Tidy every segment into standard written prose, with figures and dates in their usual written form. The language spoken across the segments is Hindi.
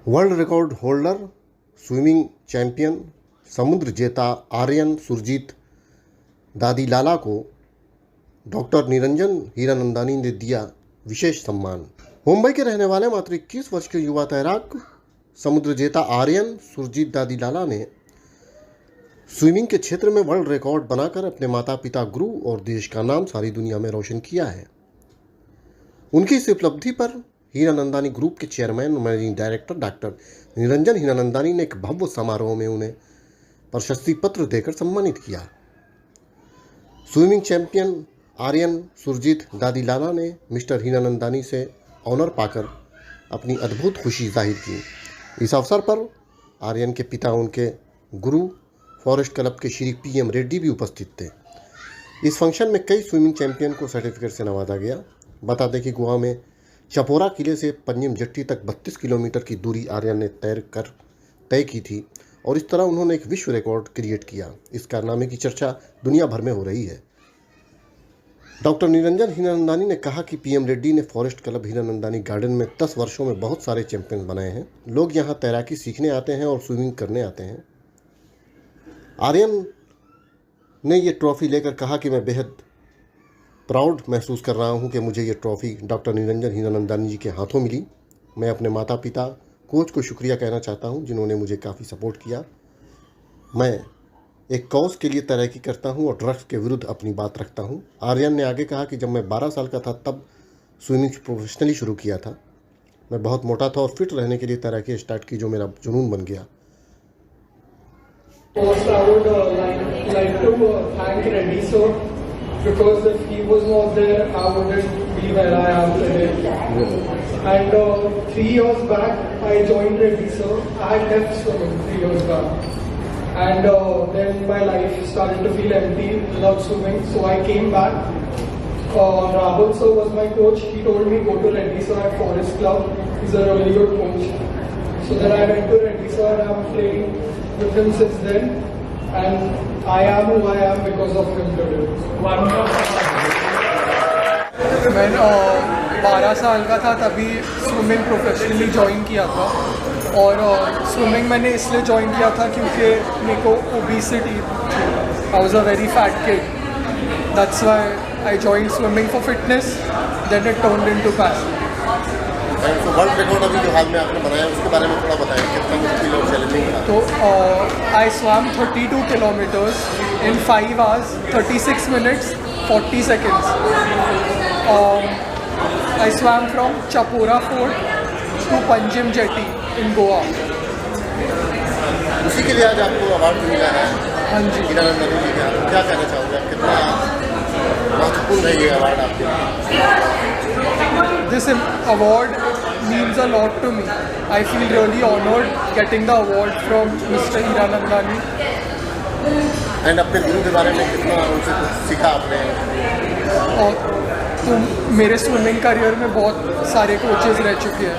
World record holder swimming champion समुद्र जेता आर्यन सुरजीत दादीलाला को डॉक्टर निरंजन हीरानंदानी ने दिया विशेष सम्मान। मुंबई के रहने वाले मात्र 21 वर्ष के युवा तैराक समुद्र जेता आर्यन सुरजीत दादीलाला ने स्विमिंग के क्षेत्र में वर्ल्ड रिकॉर्ड बनाकर अपने माता पिता, गुरु और देश का नाम सारी दुनिया में रोशन किया है। उनकी इस उपलब्धि पर हीरानंदानी ग्रुप के चेयरमैन और managing director doctor Niranjan Hiranandani ने एक भव्य समारोह में उन्हें प्रशस्ति पत्र देकर सम्मानित किया। स्विमिंग चैंपियन आर्यन सुरजीत दादीलाला ने मिस्टर हीरानंदानी से ऑनर पाकर अपनी अद्भुत खुशी जाहिर की। इस अवसर पर आर्यन के पिता, उनके गुरु फॉरेस्ट क्लब के श्री PM रेड्डी भी उपस्थित थे। इस फंक्शन में कई स्विमिंग चैंपियन को सर्टिफिकेट से नवाजा गया। बता दें कि गोवा में चपोरा किले से पंजिम जेट्टी तक 32 किलोमीटर की दूरी आर्यन ने तय की थी और इस तरह उन्होंने एक विश्व रिकॉर्ड क्रिएट किया। इस कारनामे की चर्चा दुनिया भर में हो रही है। डॉक्टर निरंजन हीरानंदानी ने कहा कि PM रेड्डी ने फॉरेस्ट क्लब हीरानंदानी गार्डन में 10 वर्षों में बहुत सारे चैंपियन बनाए हैं। लोग यहाँ तैराकी सीखने आते हैं और स्विमिंग करने आते हैं। आर्यन ने ये ट्रॉफी लेकर कहा कि मैं बेहद प्राउड महसूस कर रहा हूँ कि मुझे ये ट्रॉफ़ी डॉक्टर निरंजन हीरानंदानी जी के हाथों मिली। मैं अपने माता पिता, कोच को शुक्रिया कहना चाहता हूँ जिन्होंने मुझे काफ़ी सपोर्ट किया। मैं एक कॉज के लिए तैराकी करता हूँ और ड्रग्स के विरुद्ध अपनी बात रखता हूँ। आर्यन ने आगे कहा कि जब मैं 12 साल का था तब स्विमिंग प्रोफेशनली शुरू किया था। मैं बहुत मोटा था और फिट रहने के लिए तैराकी स्टार्ट की, जो मेरा जुनून बन गया। First, I would like to thank Reddy sir, because if he was not there, I wouldn't be where I am today. And 3 years back, I joined Reddy sir. I had left swimming 3 years back, and then my life started to feel empty without swimming. So I came back. Rahul sir was my coach. He told me go to Reddy sir at Forest Club. He's a really good coach. So then I went to Reddy sir and I'm playing with him since then, and I am who I am because of him today. मैं 12 साल का था तभी स्विमिंग प्रोफेशनली ज्वाइन किया था और स्विमिंग मैंने इसलिए ज्वाइन किया था क्योंकि मेरे को obesity, I was a very fat kid. That's why I joined swimming for fitness, then it turned into passion. World record अभी जो हाल में आपने बनाया उसके बारे में थोड़ा बताएं, कितना मुश्किल और चैलेंजिंग था? तो आई swum 32 kilometres in 5 hours 36 minutes 40 seconds. I swam from Chapora Fort to Panjim Jetty in Goa. उसी के लिए आज आपको अवार्ड मिला है। हाँ जी। हीरानंदानी जी का क्या कहना चाहोगे, आप कितना महत्वपूर्ण है ये अवार्ड आपके लिए? This award means a lot to me. I feel really honored getting the award from Mr. Hiranandani. And अपने गुरु के बारे में कितना उनसे कुछ सीखा आपने? और तो मेरे स्विमिंग करियर में बहुत सारे कोचेज़ रह चुके हैं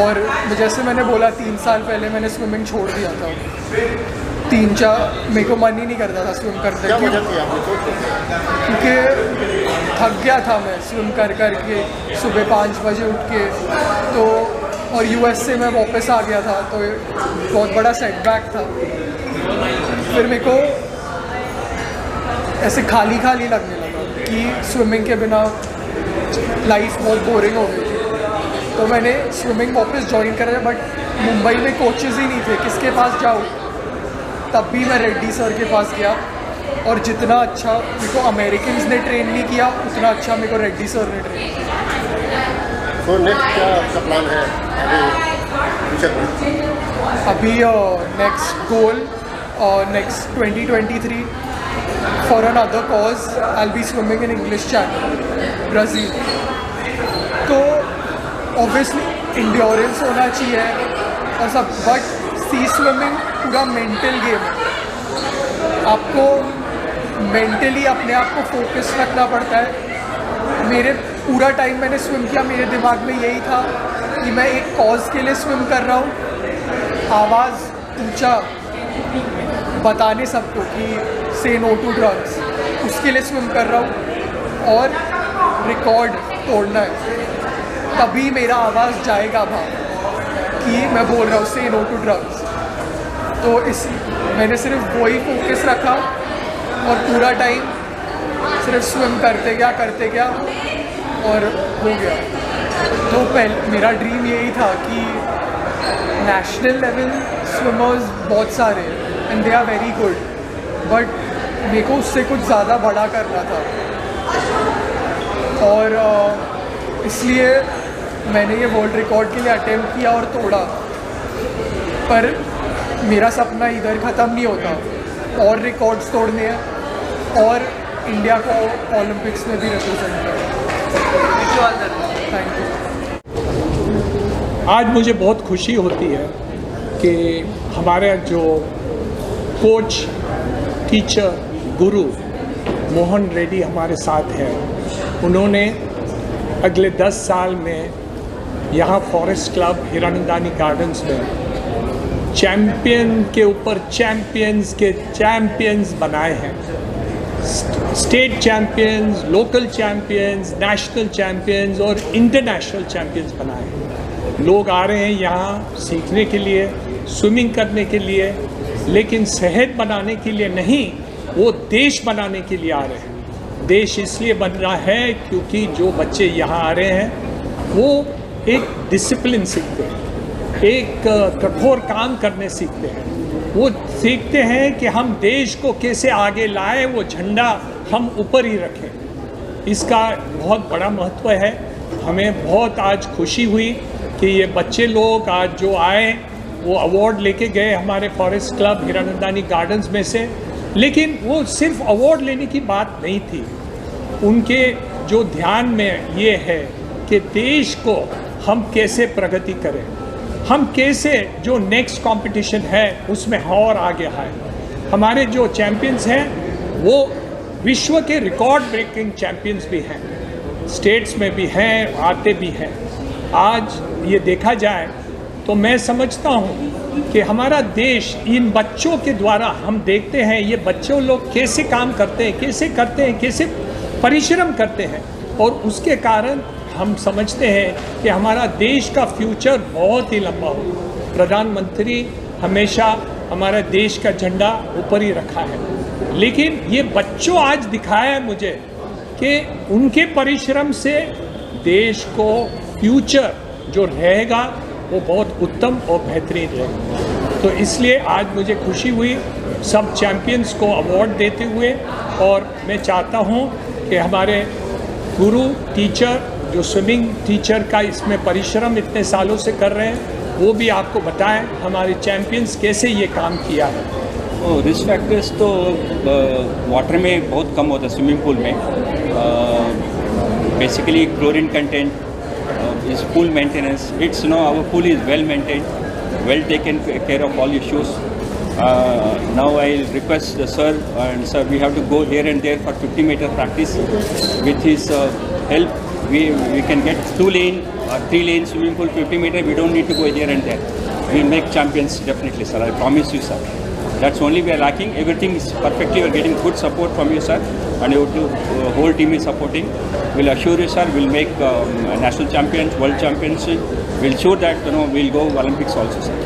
और जैसे मैंने बोला 3 साल पहले मैंने स्विमिंग छोड़ दिया था। 3-4 मेरे को मन ही नहीं करता था स्विम करने क्या की, वजह थी आपने? क्योंकि थक गया था मैं स्विम कर के सुबह 5 बजे उठ के। तो और US से मैं वापस आ गया था तो बहुत बड़ा सेटबैक था। फिर मेरे को ऐसे खाली लगने लगा कि स्विमिंग के बिना लाइफ बहुत बोरिंग हो गई थी। तो मैंने स्विमिंग वापस ज्वाइन करा, बट मुंबई में कोचेज़ ही नहीं थे, किसके पास जाऊँ। तब भी मैं रेड्डी सर के पास गया और जितना अच्छा मेरे को अमेरिकन्स ने ट्रेन नहीं किया उतना अच्छा मेरे को रेड्डी सर ने ट्रेन किया। तो नेक्स्ट क्या आपका प्लान है आगे फ्यूचर में? अभी next goal next 2023 for another cause I will be swimming in English channel Brazil. तो ऑब्वियसली इंड्योरेंस होना चाहिए और सब, बट सी स्विमिंग पूरा मेंटल गेम है। आपको मेंटली अपने आप को फोकस रखना पड़ता है। मेरे पूरा टाइम मैंने स्विम किया, मेरे दिमाग में यही था कि मैं एक कॉज के लिए स्विम कर रहा हूँ। आवाज़ ऊंचा बताने सबको कि से नो टू ड्रग्स, उसके लिए स्विम कर रहा हूँ और रिकॉर्ड तोड़ना है, तभी मेरा आवाज़ जाएगा बाहर। कि मैं बोल रहा हूँ से नो टू ड्रग्स। तो इस मैंने सिर्फ वही फोकस रखा और पूरा टाइम सिर्फ स्विम करते गया और हो गया। तो मेरा ड्रीम यही था कि नेशनल लेवल स्विमर्स बहुत सारे and they are very good, but मेरे को उससे कुछ ज़्यादा बड़ा करना था और इसलिए मैंने ये वर्ल्ड रिकॉर्ड के लिए अटेम्प्ट किया और तोड़ा। पर मेरा सपना इधर ख़त्म नहीं होता, और रिकॉर्ड्स तोड़ने हैं और इंडिया को ओलंपिक्स में भी रिप्रेजेंट करना। Thank you. आज मुझे बहुत खुशी होती है कि हमारे जो कोच, टीचर, गुरु मोहन रेड्डी हमारे साथ हैं। उन्होंने अगले 10 साल में यहाँ फॉरेस्ट क्लब हिरानंदानी गार्डन्स में चैम्पियन के ऊपर चैम्पियंस के चैम्पियंस बनाए हैं। State champions, local champions, national champions और इंटरनेशनल चैम्पियंस बनाए हैं। लोग आ रहे हैं यहाँ सीखने के लिए, स्विमिंग करने के लिए, लेकिन सेहत बनाने के लिए नहीं, वो देश बनाने के लिए आ रहे हैं। देश इसलिए बन रहा है क्योंकि जो बच्चे यहाँ आ रहे हैं वो एक डिसिप्लिन सीखते हैं, एक कठोर काम करने सीखते हैं। वो सीखते हैं कि हम देश को कैसे आगे लाएं, वो झंडा हम ऊपर ही रखें। इसका बहुत बड़ा महत्व है। हमें बहुत आज खुशी हुई कि ये बच्चे लोग आज जो आए वो अवार्ड लेके गए हमारे फॉरेस्ट क्लब हिरानंदानी गार्डन्स में से। लेकिन वो सिर्फ अवार्ड लेने की बात नहीं थी, उनके जो ध्यान में ये है कि देश को हम कैसे प्रगति करें, हम कैसे जो नेक्स्ट कंपटीशन है उसमें और आगे आए। हमारे जो चैम्पियंस हैं वो विश्व के रिकॉर्ड ब्रेकिंग चैम्पियंस भी हैं, स्टेट्स में भी हैं, आते भी हैं। आज ये देखा जाए तो मैं समझता हूँ कि हमारा देश इन बच्चों के द्वारा, हम देखते हैं ये बच्चों लोग कैसे काम करते हैं, कैसे परिश्रम करते हैं, और उसके कारण हम समझते हैं कि हमारा देश का फ्यूचर बहुत ही लंबा हो। प्रधानमंत्री हमेशा हमारा देश का झंडा ऊपर ही रखा है, लेकिन ये बच्चों आज दिखाया है मुझे कि उनके परिश्रम से देश को फ्यूचर जो रहेगा वो बहुत उत्तम और बेहतरीन रहेगा। तो इसलिए आज मुझे खुशी हुई सब चैम्पियंस को अवार्ड देते हुए, और मैं चाहता हूँ कि हमारे गुरु, टीचर, जो स्विमिंग टीचर का इसमें परिश्रम इतने सालों से कर रहे हैं, वो भी आपको बताएं हमारे चैम्पियंस कैसे ये काम किया है। रिस्क फैक्टर्स तो वाटर में बहुत कम होता है, स्विमिंग पूल में। बेसिकली क्लोरीन कंटेंट, इस pool maintenance, it's our pool is well maintained, well taken care of all issues. Now I'll request the sir, and sir, we have to go here and there for 50-meter practice. With his help, we can get 2-lane or 3-lane swimming pool, 50-meter. We don't need to go here and there. We'll make champions definitely, sir. I promise you, sir. That's only we are lacking. Everything is perfectly. We are getting good support from you, sir, and your whole team is supporting. We'll assure you, sir. We'll make national champions, world championship. We'll show that we'll go Olympics also, sir.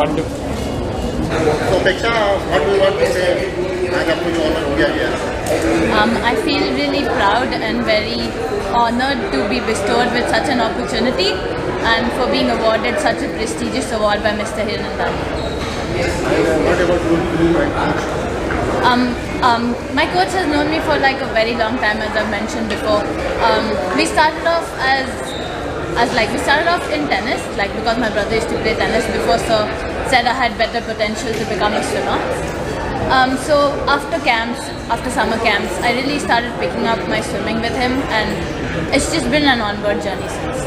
Wonderful. So Peksha, what do you want to say आज आपको जो ऑनर दिया गया? I feel really proud and very honored to be bestowed with such an opportunity and for being awarded such a prestigious award by Mr. Hiranandani. What about you? My coach has known me for like a very long time, as I've mentioned before. We started off we started off in tennis, like because my brother used to play tennis before, so said I had better potential to become a swimmer. So after summer camps, I really started picking up my swimming with him, and it's just been an onward journey since.